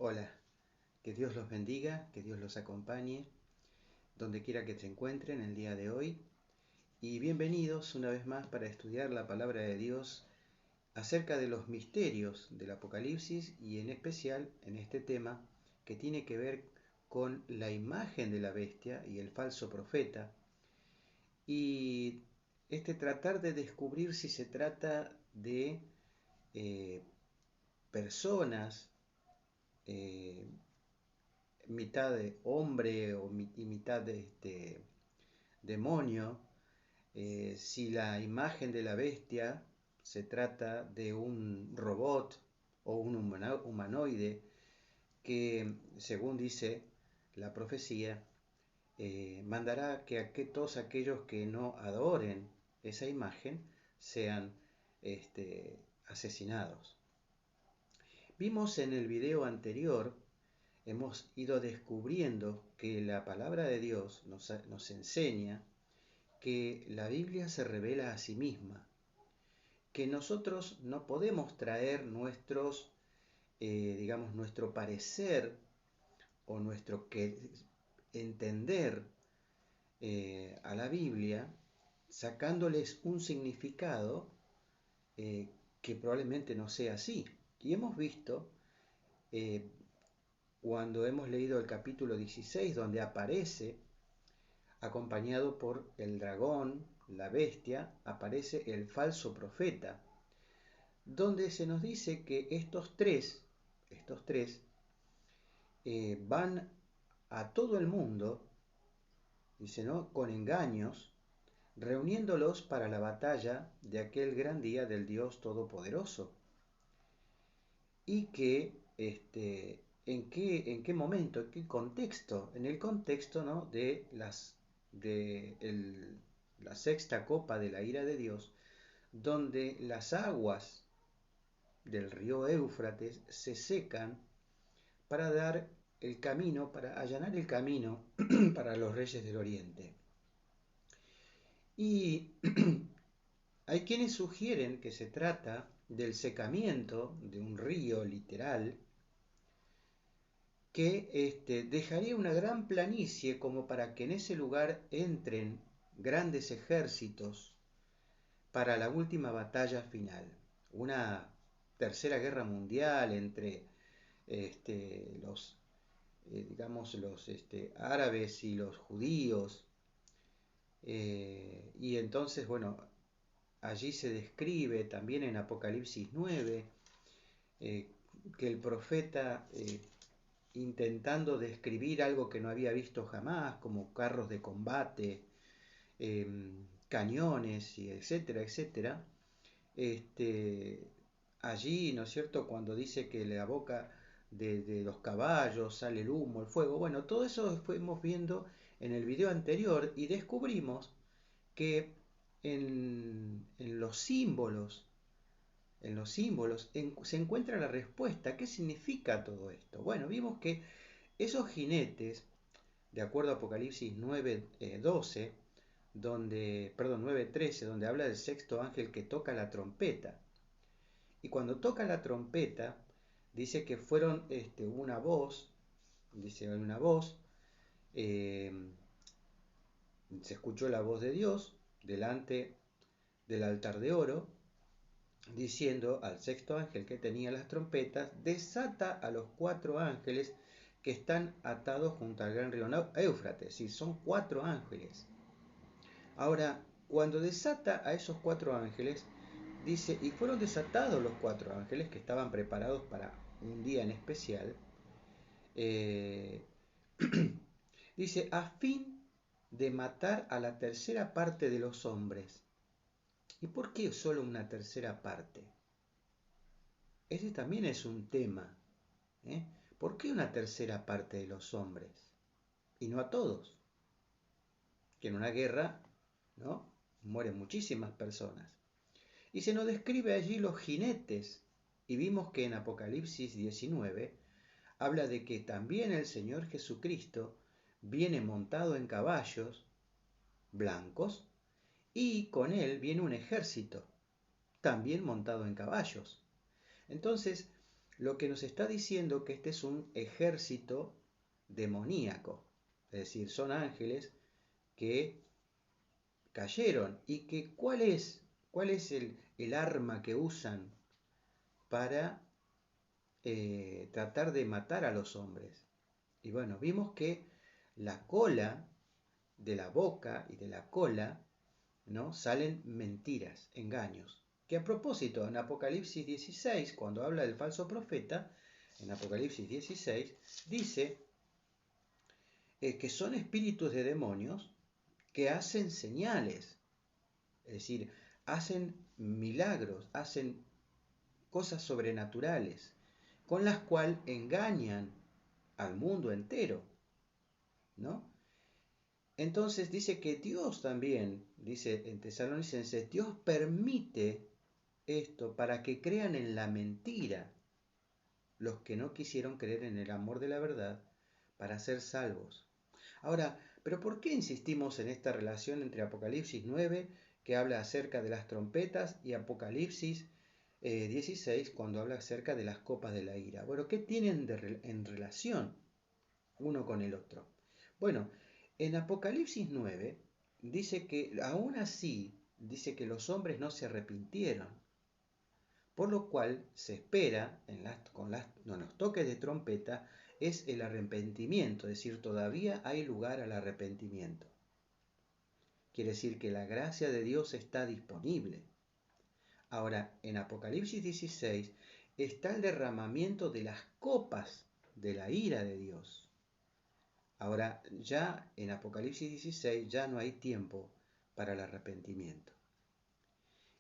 Hola, que Dios los bendiga, que Dios los acompañe, donde quiera que se encuentren el día de hoy. Y bienvenidos una vez más para estudiar la palabra de Dios acerca de los misterios del Apocalipsis y en especial en este tema que tiene que ver con la imagen de la bestia y el falso profeta. Y tratar de descubrir si se trata de eh, personas, eh, mitad de hombre y mitad de demonio, si la imagen de la bestia se trata de un robot o un humanoide que, según dice la profecía, mandará que todos aquellos que no adoren esa imagen sean asesinados. Vimos en el video anterior, hemos ido descubriendo que la palabra de Dios nos enseña que la Biblia se revela a sí misma, que nosotros no podemos traer nuestro parecer o nuestro entender a la Biblia sacándoles un significado que probablemente no sea así. Y hemos visto eh, cuando hemos leído el capítulo 16, donde aparece, acompañado por el dragón, la bestia, aparece el falso profeta, donde se nos dice que estos tres van a todo el mundo, dice, ¿no?, con engaños, reuniéndolos para la batalla de aquel gran día del Dios Todopoderoso. Y que ¿en qué momento, en qué contexto? En el contexto, ¿no?, de la sexta copa de la ira de Dios, donde las aguas del río Éufrates se secan para dar el camino, para allanar el camino para los reyes del Oriente. Y hay quienes sugieren que se trata del secamiento de un río literal que dejaría una gran planicie como para que en ese lugar entren grandes ejércitos para la última batalla final, una tercera guerra mundial entre los árabes y los judíos. Y entonces, bueno, allí se describe también en Apocalipsis 9 que el profeta, intentando describir algo que no había visto jamás, como carros de combate, cañones, y etcétera, etcétera, allí, ¿no es cierto?, cuando dice que de la boca de los caballos sale el humo, el fuego, bueno, todo eso fuimos viendo en el video anterior y descubrimos que en los símbolos, se encuentra la respuesta. ¿Qué significa todo esto? Bueno, vimos que esos jinetes, de acuerdo a Apocalipsis 9:12, perdón, 9:13, donde habla del sexto ángel que toca la trompeta. Y cuando toca la trompeta, dice que fueron una voz, eh, se escuchó la voz de Dios delante del altar de oro, diciendo al sexto ángel que tenía las trompetas: desata a los 4 ángeles que están atados junto al gran río Éufrates. Sí, son 4 ángeles. Ahora, cuando desata a esos 4 ángeles, dice, y fueron desatados los 4 ángeles que estaban preparados para un día en especial, dice, a fin de matar a la tercera parte de los hombres. ¿Y por qué solo una tercera parte? Ese también es un tema. ¿Por qué una tercera parte de los hombres? Y no a todos. Que en una guerra, ¿no?, mueren muchísimas personas. Y se nos describe allí los jinetes. Y vimos que en Apocalipsis 19 habla de que también el Señor Jesucristo viene montado en caballos blancos y con él viene un ejército también montado en caballos. Entonces, lo que nos está diciendo que este es un ejército demoníaco, es decir, son ángeles que cayeron y que cuál es el arma que usan para tratar de matar a los hombres. Y bueno, vimos que la cola, de la boca y de la cola, ¿no? Salen mentiras, engaños. Que a propósito, en Apocalipsis 16, cuando habla del falso profeta, en Apocalipsis 16, dice que son espíritus de demonios que hacen señales, es decir, hacen milagros, hacen cosas sobrenaturales, con las cuales engañan al mundo entero, ¿no? Entonces dice que Dios también, dice en Tesalonicenses, Dios permite esto para que crean en la mentira los que no quisieron creer en el amor de la verdad para ser salvos. Ahora, ¿pero por qué insistimos en esta relación entre Apocalipsis 9, que habla acerca de las trompetas, y Apocalipsis 16, cuando habla acerca de las copas de la ira? Bueno, ¿qué tienen en relación uno con el otro? Bueno, en Apocalipsis 9 dice que aún así, dice que los hombres no se arrepintieron, por lo cual se espera con los toques de trompeta es el arrepentimiento, es decir, todavía hay lugar al arrepentimiento. Quiere decir que la gracia de Dios está disponible. Ahora, en Apocalipsis 16 está el derramamiento de las copas de la ira de Dios. Ahora, ya en Apocalipsis 16 ya no hay tiempo para el arrepentimiento.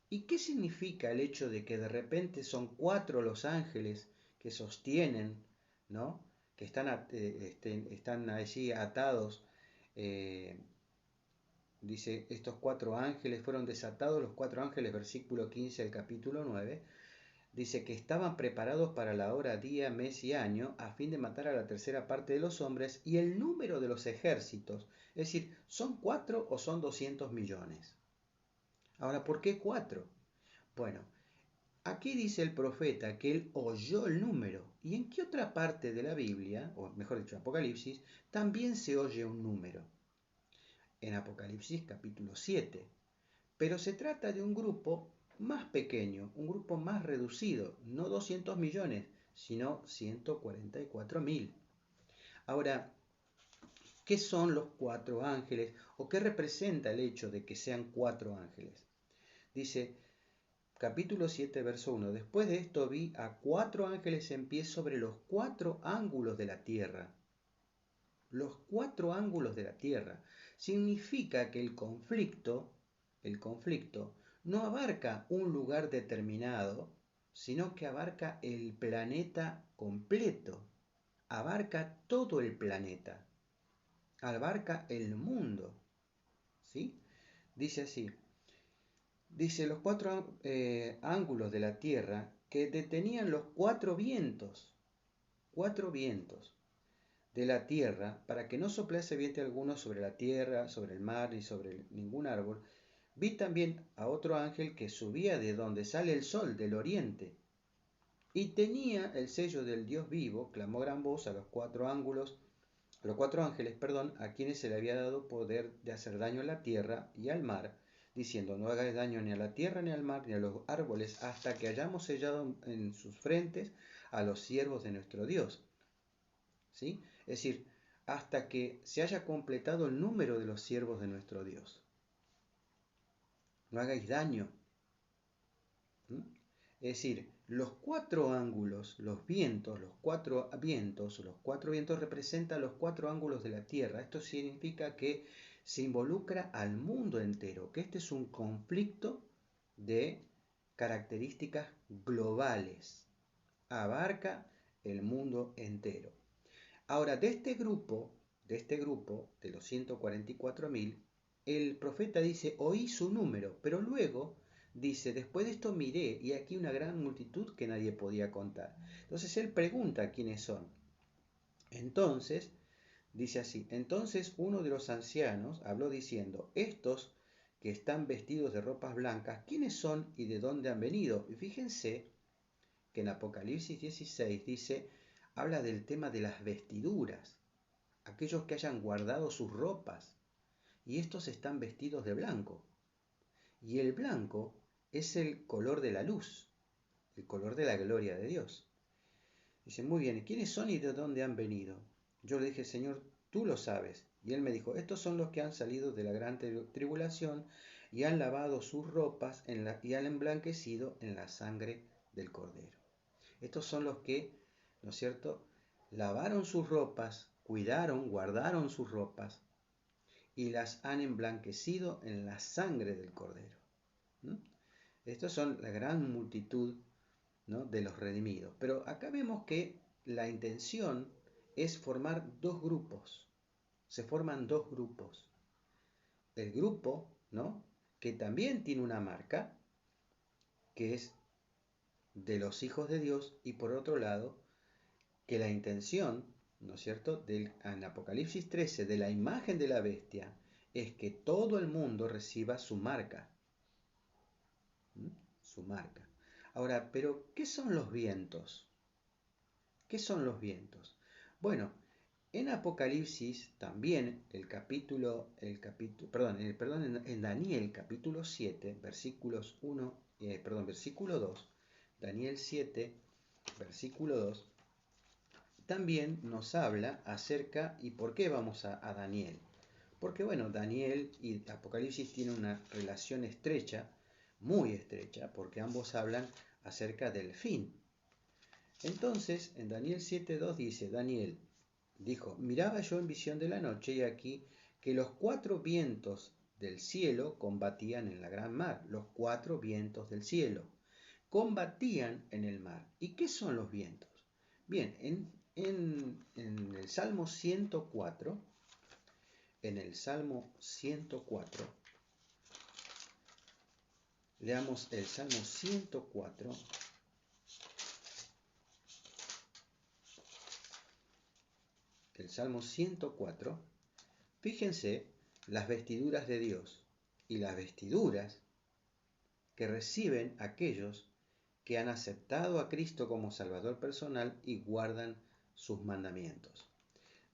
¿Y qué significa el hecho de que de repente son 4 los ángeles que sostienen, ¿no? Que están allí atados? Dice, estos 4 ángeles fueron desatados, los 4 ángeles, versículo 15 del capítulo 9. Dice que estaban preparados para la hora, día, mes y año, a fin de matar a la tercera parte de los hombres, y el número de los ejércitos, es decir, ¿son 4 o son 200 millones? Ahora, ¿por qué 4? Bueno, aquí dice el profeta que él oyó el número. ¿Y en qué otra parte de la Biblia, o mejor dicho, Apocalipsis, también se oye un número? En Apocalipsis capítulo 7. Pero se trata de un grupo más pequeño, un grupo más reducido, no 200 millones, sino 144.000. Ahora, ¿qué son los 4 ángeles o qué representa el hecho de que sean 4 ángeles? Dice, capítulo 7, verso 1, después de esto vi a 4 ángeles en pie sobre los 4 ángulos de la tierra. Los 4 ángulos de la tierra. Significa que el conflicto no abarca un lugar determinado, sino que abarca el planeta completo, abarca todo el planeta, abarca el mundo, ¿sí? Dice así, dice los 4 ángulos de la tierra que detenían los 4 vientos de la tierra, para que no soplase viento alguno sobre la tierra, sobre el mar, ni sobre ningún árbol. Vi también a otro ángel que subía de donde sale el sol, del oriente, y tenía el sello del Dios vivo. Clamó gran voz a los 4 ángeles, a quienes se le había dado poder de hacer daño a la tierra y al mar, diciendo, no hagáis daño ni a la tierra, ni al mar, ni a los árboles, hasta que hayamos sellado en sus frentes a los siervos de nuestro Dios. ¿Sí? Es decir, hasta que se haya completado el número de los siervos de nuestro Dios. No hagáis daño. Es decir, los 4 ángulos, los 4 vientos representan los 4 ángulos de la tierra. Esto significa que se involucra al mundo entero, que este es un conflicto de características globales. Abarca el mundo entero. Ahora, de este grupo, de los 144.000, el profeta dice, oí su número, pero luego dice, después de esto miré, y aquí una gran multitud que nadie podía contar. Entonces él pregunta quiénes son. Entonces, dice así, entonces uno de los ancianos habló diciendo, estos que están vestidos de ropas blancas, ¿quiénes son y de dónde han venido? Y fíjense que en Apocalipsis 16 dice, habla del tema de las vestiduras, aquellos que hayan guardado sus ropas, y estos están vestidos de blanco. Y el blanco es el color de la luz, el color de la gloria de Dios. Dice, muy bien, ¿quiénes son y de dónde han venido? Yo le dije, Señor, tú lo sabes. Y él me dijo, estos son los que han salido de la gran tribulación y han lavado sus ropas y han emblanquecido en la sangre del Cordero. Estos son los que, ¿no es cierto?, lavaron sus ropas, cuidaron, guardaron sus ropas y las han emblanquecido en la sangre del Cordero. ¿Mm? Estos son la gran multitud, ¿no?, de los redimidos. Pero acá vemos que la intención es formar dos grupos. Se forman dos grupos. El grupo, ¿no?, que también tiene una marca, que es de los hijos de Dios, y por otro lado, que la intención, ¿no es cierto?, en Apocalipsis 13, de la imagen de la bestia, es que todo el mundo reciba su marca. ¿Mm? Su marca. Ahora, ¿pero qué son los vientos? ¿Qué son los vientos? Bueno, en Apocalipsis también en Daniel capítulo 7, versículo 2, Daniel 7, versículo 2, también nos habla acerca, ¿y por qué vamos a Daniel? Porque bueno, Daniel y Apocalipsis tienen una relación estrecha, muy estrecha, porque ambos hablan acerca del fin. Entonces, en Daniel 7:2 dice, Daniel dijo, miraba yo en visión de la noche y aquí que los cuatro vientos del cielo combatían en la gran mar. Los cuatro vientos del cielo combatían en el mar. ¿Y qué son los vientos? Bien, en el Salmo 104, leamos el Salmo 104. El Salmo 104, fíjense las vestiduras de Dios y las vestiduras que reciben aquellos que han aceptado a Cristo como Salvador personal y guardan sus mandamientos.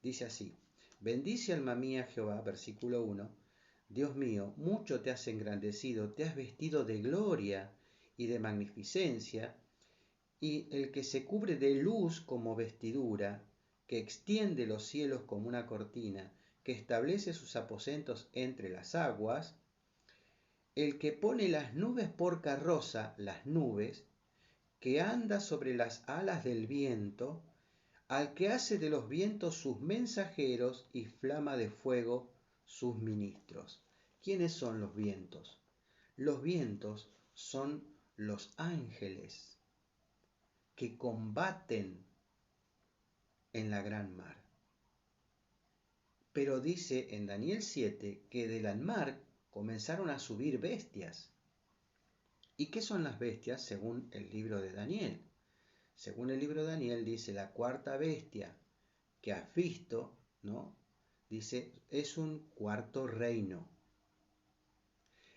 Dice así, bendice alma mía Jehová, versículo 1, Dios mío, mucho te has engrandecido, te has vestido de gloria y de magnificencia, y el que se cubre de luz como vestidura, que extiende los cielos como una cortina, que establece sus aposentos entre las aguas, el que pone las nubes por carroza, las nubes, que anda sobre las alas del viento, al que hace de los vientos sus mensajeros y flama de fuego sus ministros. ¿Quiénes son los vientos? Los vientos son los ángeles que combaten en la gran mar. Pero dice en Daniel 7 que de la mar comenzaron a subir bestias. ¿Y qué son las bestias según el libro de Daniel? Según el libro de Daniel dice la cuarta bestia que has visto, ¿no? Dice, es un cuarto reino.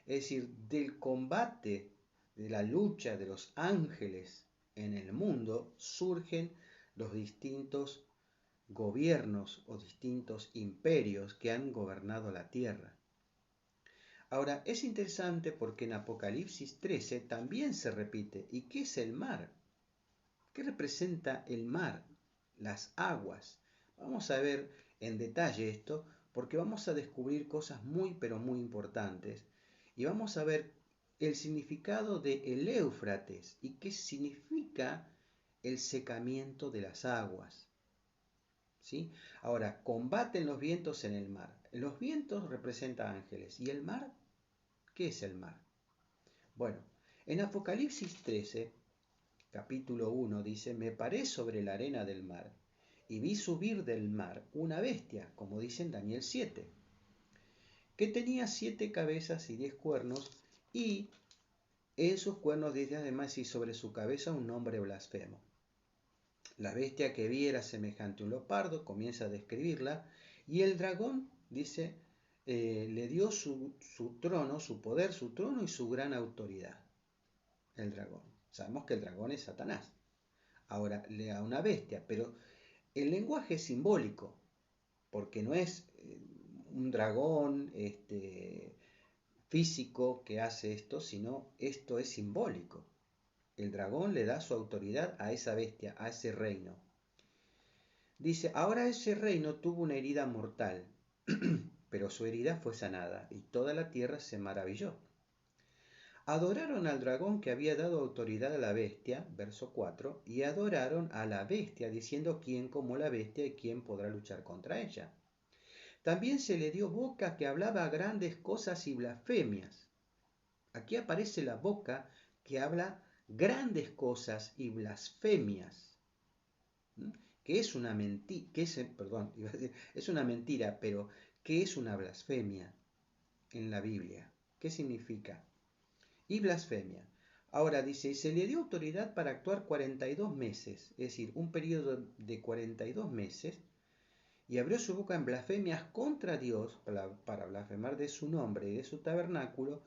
Es decir, del combate, de la lucha de los ángeles en el mundo, surgen los distintos gobiernos o distintos imperios que han gobernado la tierra. Ahora, es interesante porque en Apocalipsis 13 también se repite. ¿Y qué es el mar? ¿Qué representa el mar? Las aguas. Vamos a ver en detalle esto porque vamos a descubrir cosas muy pero muy importantes y vamos a ver el significado de el Éufrates y qué significa el secamiento de las aguas. ¿Sí? Ahora, combaten los vientos en el mar. Los vientos representan ángeles. ¿Y el mar? ¿Qué es el mar? Bueno, en Apocalipsis 13, capítulo 1, dice, me paré sobre la arena del mar y vi subir del mar una bestia, como dice en Daniel 7, que tenía 7 cabezas y 10 cuernos, y en sus cuernos 10 diademas y sobre su cabeza un nombre blasfemo. La bestia que vi era semejante a un leopardo, comienza a describirla, y el dragón, dice, le dio su trono, su poder, su trono y su gran autoridad. El dragón. Sabemos que el dragón es Satanás. ahora a una bestia, pero el lenguaje es simbólico, porque no es un dragón físico que hace esto, sino esto es simbólico. El dragón le da su autoridad a esa bestia, a ese reino. Dice, ahora ese reino tuvo una herida mortal, pero su herida fue sanada, y toda la tierra se maravilló. Adoraron al dragón que había dado autoridad a la bestia, verso 4, y adoraron a la bestia, diciendo quién como la bestia y quién podrá luchar contra ella. También se le dio boca que hablaba grandes cosas y blasfemias. Aquí aparece la boca que habla grandes cosas y blasfemias. Que es una mentira, es una mentira, pero ¿qué es una blasfemia en la Biblia? ¿Qué significa? Y blasfemia. Ahora dice, y se le dio autoridad para actuar 42 meses, es decir, un periodo de 42 meses, y abrió su boca en blasfemias contra Dios para blasfemar de su nombre y de su tabernáculo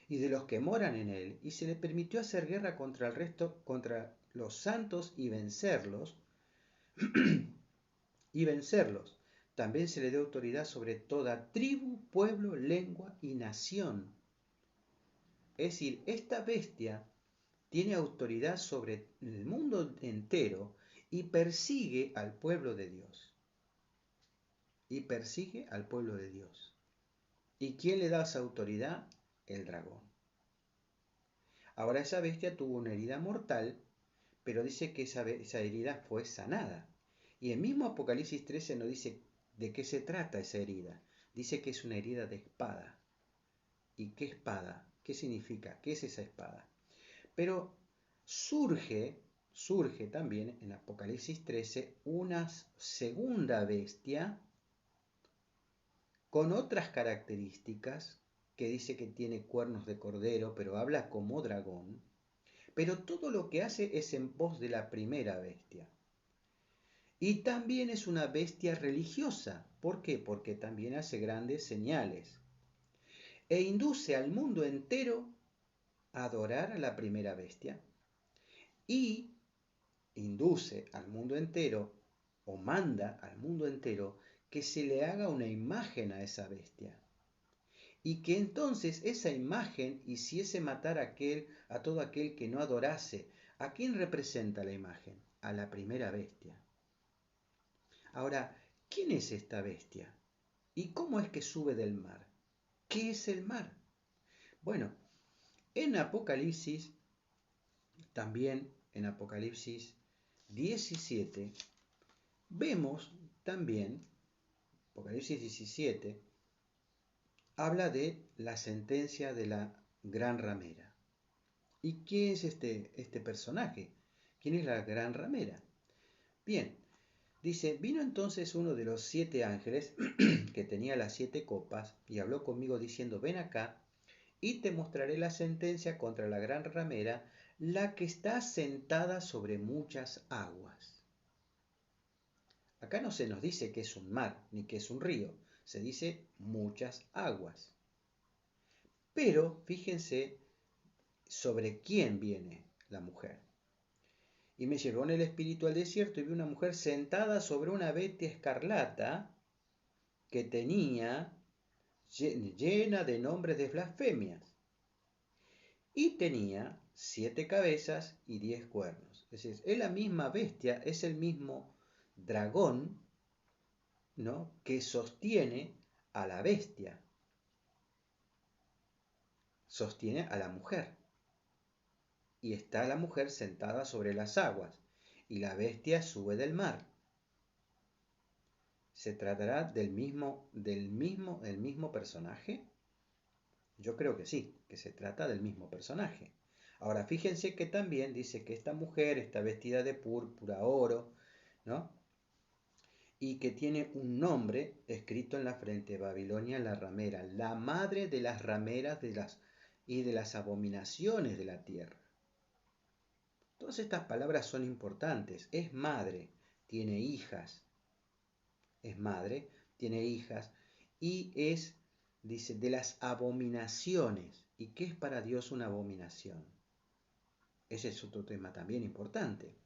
y de los que moran en él, y se le permitió hacer guerra contra el resto, contra los santos y vencerlos, y vencerlos. También se le dio autoridad sobre toda tribu, pueblo, lengua y nación. Es decir, esta bestia tiene autoridad sobre el mundo entero y persigue al pueblo de Dios. Y persigue al pueblo de Dios. ¿Y quién le da esa autoridad? El dragón. Ahora esa bestia tuvo una herida mortal, pero dice que esa herida fue sanada. Y el mismo Apocalipsis 13 nos dice de qué se trata esa herida. Dice que es una herida de espada. ¿Y qué espada? ¿Qué significa? ¿Qué es esa espada? Pero surge también en Apocalipsis 13 una segunda bestia con otras características, que dice que tiene cuernos de cordero, pero habla como dragón, pero todo lo que hace es en pos de la primera bestia. Y también es una bestia religiosa. ¿Por qué? Porque también hace grandes señales. E induce al mundo entero a adorar a la primera bestia. Y induce al mundo entero, o manda al mundo entero, que se le haga una imagen a esa bestia. Y que entonces esa imagen hiciese matar a todo aquel que no adorase. ¿A quién representa la imagen? A la primera bestia. Ahora, ¿quién es esta bestia? ¿Y cómo es que sube del mar? ¿Qué es el mar? Bueno, en Apocalipsis, también en Apocalipsis 17, vemos también, Apocalipsis 17, habla de la sentencia de la gran ramera. ¿Y quién es este personaje? ¿Quién es la gran ramera? Bien, dice, vino entonces uno de los 7 ángeles que tenía las 7 copas y habló conmigo diciendo, ven acá y te mostraré la sentencia contra la gran ramera, la que está sentada sobre muchas aguas. Acá no se nos dice que es un mar ni que es un río, se dice muchas aguas. Pero fíjense sobre quién viene la mujer. Y me llevó en el espíritu al desierto y vi una mujer sentada sobre una bestia escarlata que tenía llena de nombres de blasfemias. Y tenía 7 cabezas y 10 cuernos. Es decir, es la misma bestia, es el mismo dragón, ¿no?, que sostiene a la bestia. Sostiene a la mujer. Y está la mujer sentada sobre las aguas, y la bestia sube del mar. ¿Se tratará del mismo personaje? Yo creo que sí, que se trata del mismo personaje. Ahora, fíjense que también dice que esta mujer está vestida de púrpura, oro, ¿no? Y que tiene un nombre escrito en la frente, Babilonia la ramera, la madre de las rameras y de las abominaciones de la tierra. Todas estas palabras son importantes. Es madre, tiene hijas. Es madre, tiene hijas y es, dice, de las abominaciones. ¿Y qué es para Dios una abominación? Ese es otro tema también importante.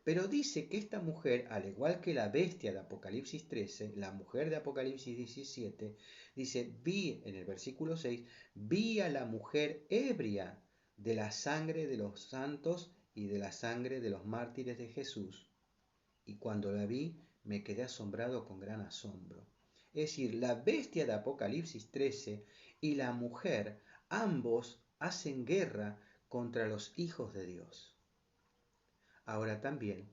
Pero dice que esta mujer, al igual que la bestia de Apocalipsis 13, la mujer de Apocalipsis 17, dice, vi, en el versículo 6, vi a la mujer ebria de la sangre de los santos y de la sangre de los mártires de Jesús. Y cuando la vi, me quedé asombrado con gran asombro. Es decir, la bestia de Apocalipsis 13 y la mujer, ambos hacen guerra contra los hijos de Dios. Ahora también,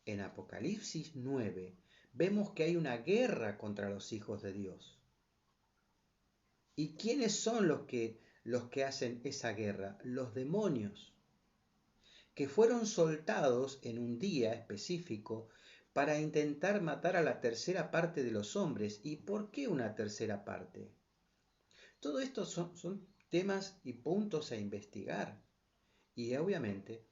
en Apocalipsis 9 vemos que hay una guerra contra los hijos de Dios. ¿Y quiénes son los que hacen esa guerra? Los demonios, que fueron soltados en un día específico para intentar matar a la tercera parte de los hombres. ¿Y por qué una tercera parte? Todo esto son temas y puntos a investigar. Y obviamente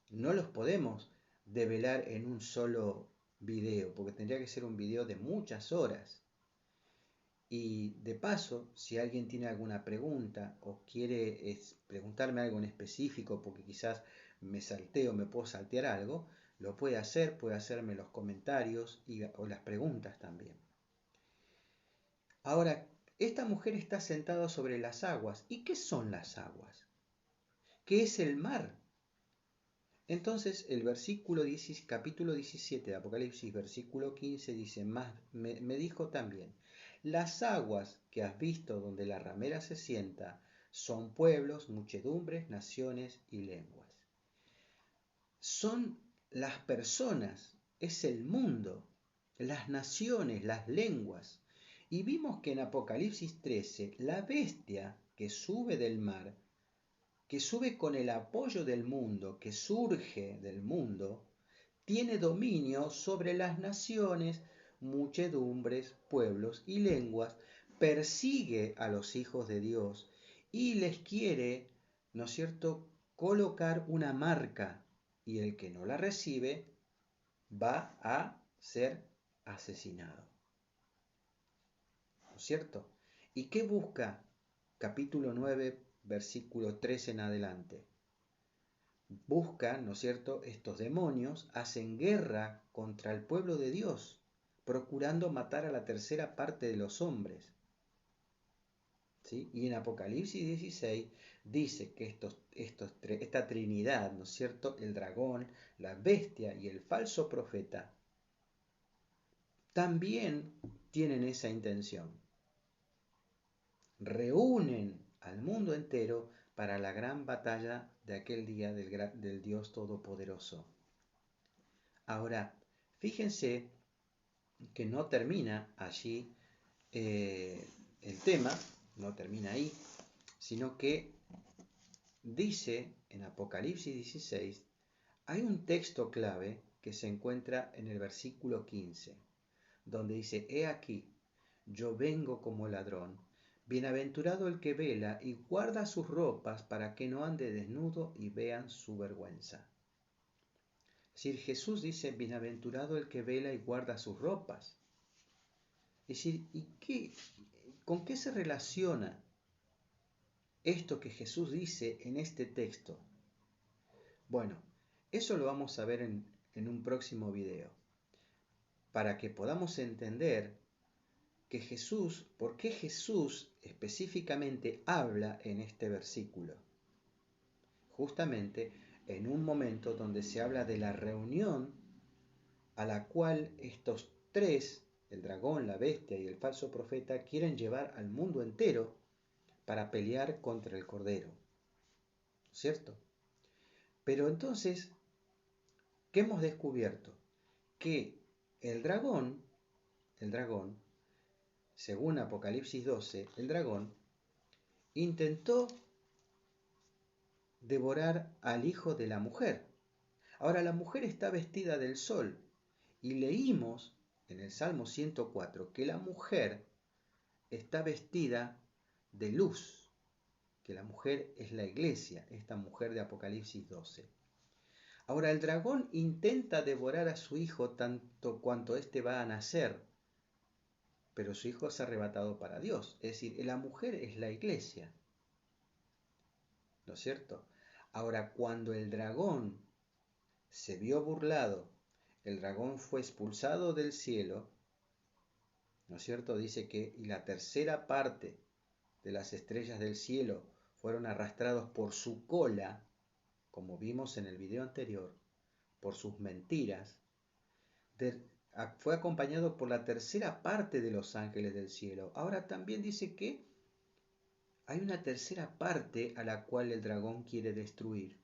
no los podemos develar en un solo video, porque tendría que ser un video de muchas horas. Y de paso, si alguien tiene alguna pregunta o quiere preguntarme algo en específico, porque quizás me salteo, me puedo saltear algo, lo puede hacer, puede hacerme los comentarios o las preguntas también. Ahora, esta mujer está sentada sobre las aguas. ¿Y qué son las aguas? ¿Qué es el mar? Entonces el capítulo 17 de Apocalipsis, versículo 15 dice, más me dijo también, las aguas que has visto donde la ramera se sienta son pueblos, muchedumbres, naciones y lenguas. Son las personas, es el mundo, las naciones, las lenguas. Y vimos que en Apocalipsis 13, la bestia que sube del mar, que sube con el apoyo del mundo, que surge del mundo, tiene dominio sobre las naciones, muchedumbres, pueblos y lenguas, persigue a los hijos de Dios y les quiere, ¿no es cierto?, colocar una marca, y el que no la recibe va a ser asesinado. ¿No es cierto? ¿Y qué busca capítulo 9, versículo 3 en adelante? Buscan, ¿no es cierto?, estos demonios hacen guerra contra el pueblo de Dios, procurando matar a la tercera parte de los hombres. ¿Sí? Y en Apocalipsis 16 dice que esta Trinidad, ¿no es cierto?, el dragón, la bestia y el falso profeta, también tienen esa intención. Reúnen al mundo entero para la gran batalla de aquel día del Dios Todopoderoso. Ahora, fíjense que no termina allí el tema, no termina ahí, sino que dice en Apocalipsis 16, hay un texto clave que se encuentra en el versículo 15, donde dice, he aquí, yo vengo como ladrón, bienaventurado el que vela y guarda sus ropas para que no ande desnudo y vean su vergüenza. Es decir, Jesús dice, bienaventurado el que vela y guarda sus ropas. Es decir, ¿con qué se relaciona esto que Jesús dice en este texto? Bueno, eso lo vamos a ver en un próximo video, para que podamos entender que por qué Jesús específicamente habla en este versículo. Justamente en un momento donde se habla de la reunión a la cual estos tres, el dragón, la bestia y el falso profeta, quieren llevar al mundo entero para pelear contra el Cordero. ¿Cierto? Pero entonces, ¿qué hemos descubierto? Que el dragón, según Apocalipsis 12, el dragón intentó devorar al hijo de la mujer. Ahora la mujer está vestida del sol y leímos en el Salmo 104 que la mujer está vestida de luz, que la mujer es la iglesia, esta mujer de Apocalipsis 12. Ahora el dragón intenta devorar a su hijo tanto cuanto éste va a nacer, pero su hijo es arrebatado para Dios, es decir, la mujer es la iglesia, ¿no es cierto? Ahora, cuando el dragón se vio burlado, el dragón fue expulsado del cielo, ¿no es cierto? Dice que y la tercera parte de las estrellas del cielo fueron arrastrados por su cola, como vimos en el video anterior, por sus mentiras. Fue acompañado por la tercera parte de los ángeles del cielo. Ahora también dice que hay una tercera parte a la cual el dragón quiere destruir.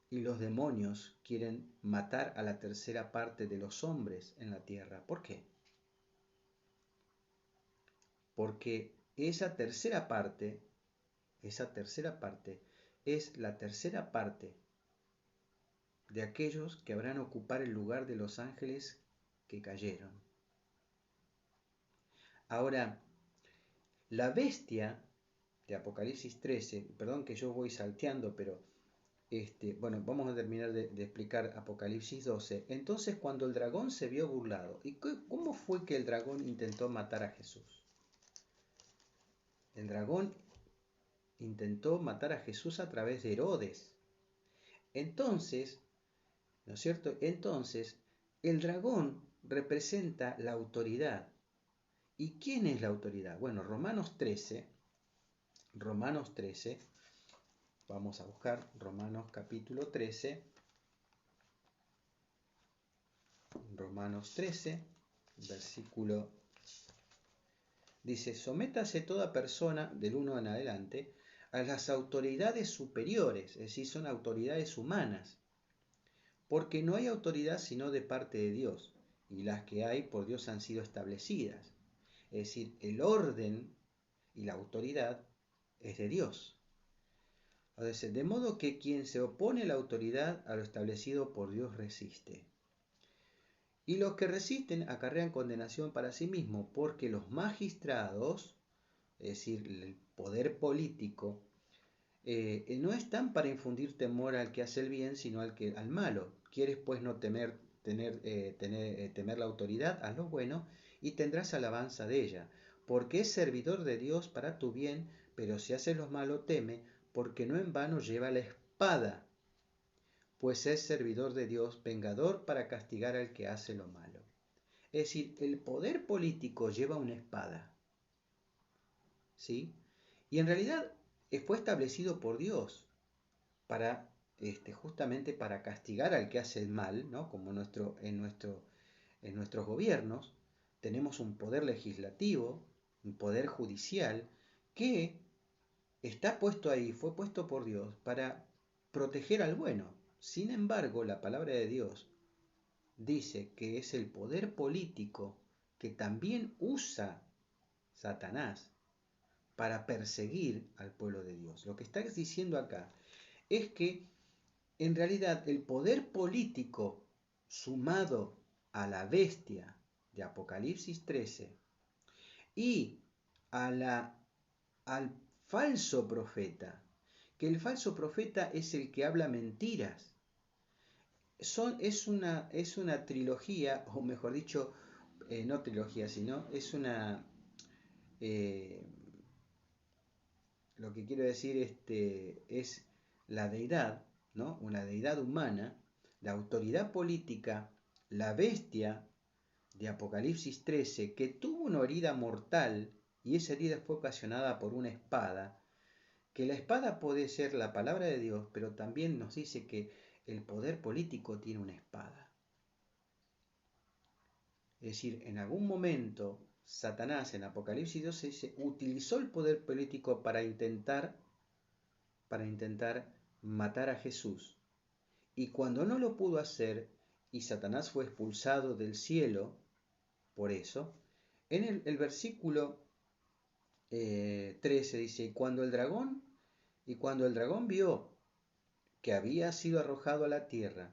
Y los demonios quieren matar a la tercera parte de los hombres en la tierra. ¿Por qué? Porque esa tercera parte es la tercera parte de aquellos que habrán ocupar el lugar de los ángeles que cayeron. Ahora, la bestia de Apocalipsis 13, perdón que yo voy salteando, pero bueno, vamos a terminar de explicar Apocalipsis 12. Entonces, cuando el dragón se vio burlado, ¿y cómo fue que el dragón intentó matar a Jesús? El dragón intentó matar a Jesús a través de Herodes. Entonces, ¿no es cierto? Entonces, el dragón representa la autoridad. ¿Y quién es la autoridad? Bueno, Romanos 13, vamos a buscar Romanos capítulo 13, Romanos 13, versículo, dice, sométase toda persona del 1 en adelante a las autoridades superiores, es decir, son autoridades humanas, porque no hay autoridad sino de parte de Dios, y las que hay por Dios han sido establecidas. Es decir, el orden y la autoridad es de Dios. De modo que quien se opone a la autoridad a lo establecido por Dios resiste. Y los que resisten acarrean condenación para sí mismos, porque los magistrados, es decir, el poder político, no están para infundir temor al que hace el bien, sino al malo. ¿Quieres pues no temer la autoridad? Haz lo bueno y tendrás alabanza de ella, porque es servidor de Dios para tu bien, pero si haces lo malo teme, porque no en vano lleva la espada, pues es servidor de Dios, vengador para castigar al que hace lo malo. Es decir, el poder político lleva una espada, ¿sí? Y en realidad fue establecido por Dios para justamente para castigar al que hace el mal, ¿no? Como en nuestros gobiernos tenemos un poder legislativo, un poder judicial que está puesto ahí, fue puesto por Dios para proteger al bueno. Sin embargo, la palabra de Dios dice que es el poder político que también usa Satanás para perseguir al pueblo de Dios. Lo que está diciendo acá es que en realidad el poder político sumado a la bestia de Apocalipsis 13 y al falso profeta, que el falso profeta es el que habla mentiras, es una trilogía, o mejor dicho, no trilogía, sino es una, lo que quiero decir es la deidad, ¿no? Una deidad humana, la autoridad política, la bestia de Apocalipsis 13, que tuvo una herida mortal, y esa herida fue ocasionada por una espada, que la espada puede ser la palabra de Dios, pero también nos dice que el poder político tiene una espada. Es decir, en algún momento Satanás en Apocalipsis 12 dice, utilizó el poder político para intentar matar a Jesús. Y cuando no lo pudo hacer y Satanás fue expulsado del cielo, por eso, en el versículo 13 dice, y cuando el dragón vio que había sido arrojado a la tierra,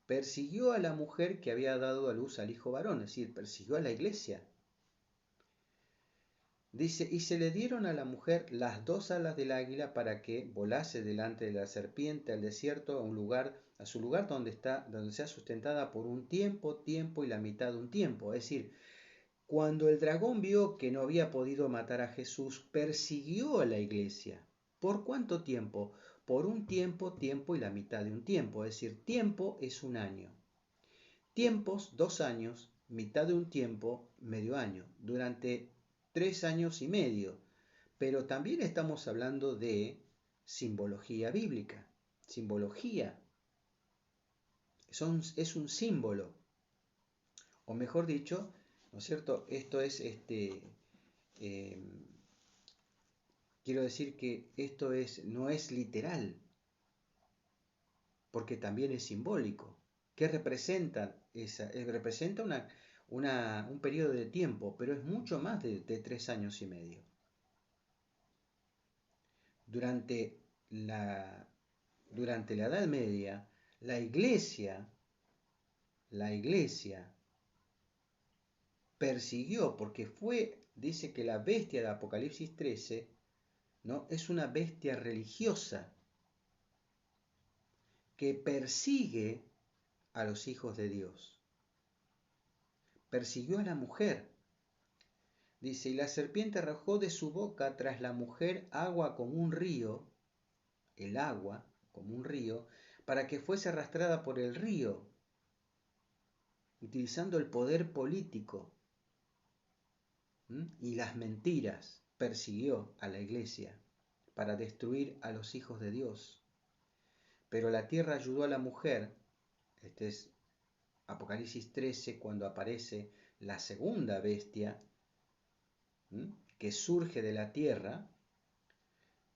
persiguió a la mujer que había dado a luz al hijo varón, es decir, persiguió a la iglesia. Dice, y se le dieron a la mujer las 2 alas del águila para que volase delante de la serpiente al desierto, a su lugar donde sea sustentada por un tiempo y la mitad de un tiempo. Es decir, cuando el dragón vio que no había podido matar a Jesús, persiguió a la iglesia. ¿Por cuánto tiempo? por un tiempo, tiempo y la mitad de un tiempo. Es decir, tiempo es un año. Tiempos, 2 años, mitad de un tiempo, medio año. Durante 3 años y medio. Pero también estamos hablando de simbología bíblica. Simbología. Es un símbolo. O mejor dicho, ¿no es cierto? Esto es quiero decir que esto no es literal, porque también es simbólico. ¿Qué representa? Representa un periodo de tiempo, pero es mucho más de 3 años y medio. Durante la Edad Media, la iglesia persiguió, porque dice que la bestia de Apocalipsis 13, ¿no? Es una bestia religiosa que persigue a los hijos de Dios. Persiguió a la mujer. Dice, y la serpiente arrojó de su boca tras la mujer agua como un río, el agua como un río, para que fuese arrastrada por el río, utilizando el poder político y las mentiras, persiguió a la iglesia para destruir a los hijos de Dios. Pero la tierra ayudó a la mujer. Este es Apocalipsis 13, cuando aparece la segunda bestia que surge de la tierra.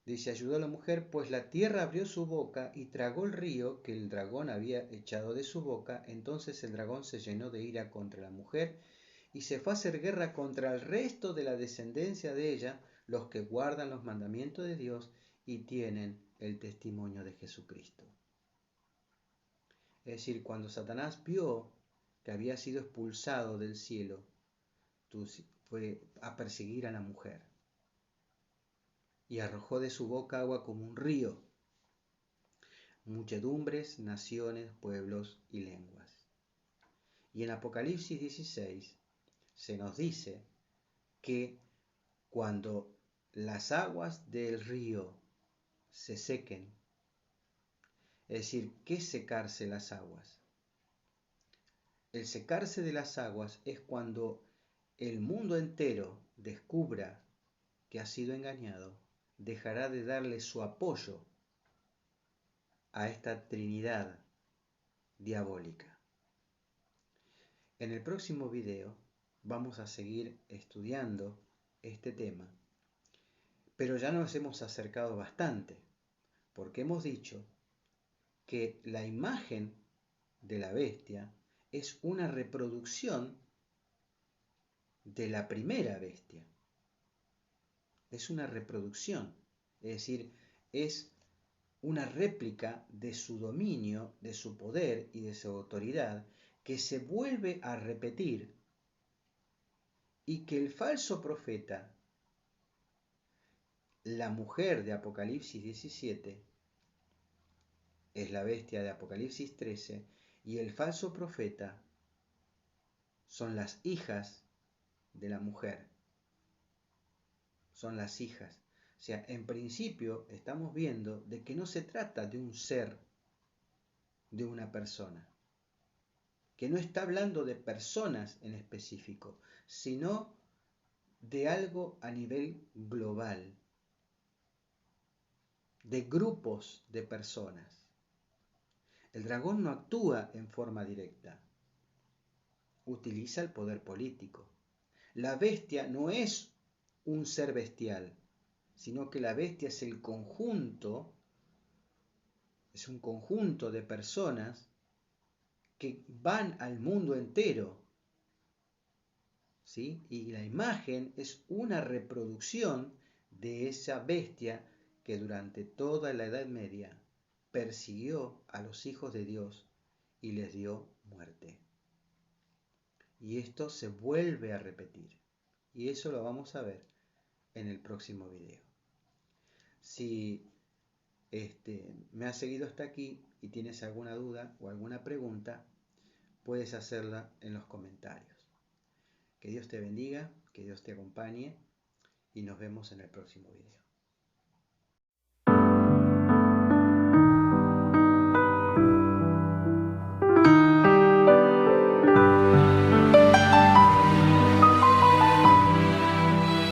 Dice, ayudó a la mujer, pues la tierra abrió su boca y tragó el río que el dragón había echado de su boca. Entonces el dragón se llenó de ira contra la mujer y se fue a hacer guerra contra el resto de la descendencia de ella, los que guardan los mandamientos de Dios y tienen el testimonio de Jesucristo. Es decir, cuando Satanás vio que había sido expulsado del cielo, fue a perseguir a la mujer y arrojó de su boca agua como un río, muchedumbres, naciones, pueblos y lenguas. Y en Apocalipsis 16 se nos dice que cuando las aguas del río se sequen, es decir, ¿qué es secarse las aguas? El secarse de las aguas es cuando el mundo entero descubra que ha sido engañado, dejará de darle su apoyo a esta Trinidad diabólica. En el próximo video vamos a seguir estudiando este tema, pero ya nos hemos acercado bastante, porque hemos dicho que la imagen de la bestia es una reproducción de la primera bestia. Es una reproducción, es decir, es una réplica de su dominio, de su poder y de su autoridad que se vuelve a repetir, y que el falso profeta, la mujer de Apocalipsis 17, es la bestia de Apocalipsis 13, y el falso profeta son las hijas de la mujer. Son las hijas. O sea, en principio estamos viendo de que no se trata de un ser, de una persona, que no está hablando de personas en específico, sino de algo a nivel global, de grupos de personas. El dragón no actúa en forma directa, utiliza el poder político. La bestia no es un ser bestial, sino que la bestia es un conjunto de personas que van al mundo entero, ¿sí? Y la imagen es una reproducción de esa bestia que durante toda la Edad Media persiguió a los hijos de Dios y les dio muerte. Y esto se vuelve a repetir. Y eso lo vamos a ver en el próximo video. Si me has seguido hasta aquí y tienes alguna duda o alguna pregunta, puedes hacerla en los comentarios. Que Dios te bendiga, que Dios te acompañe y nos vemos en el próximo video.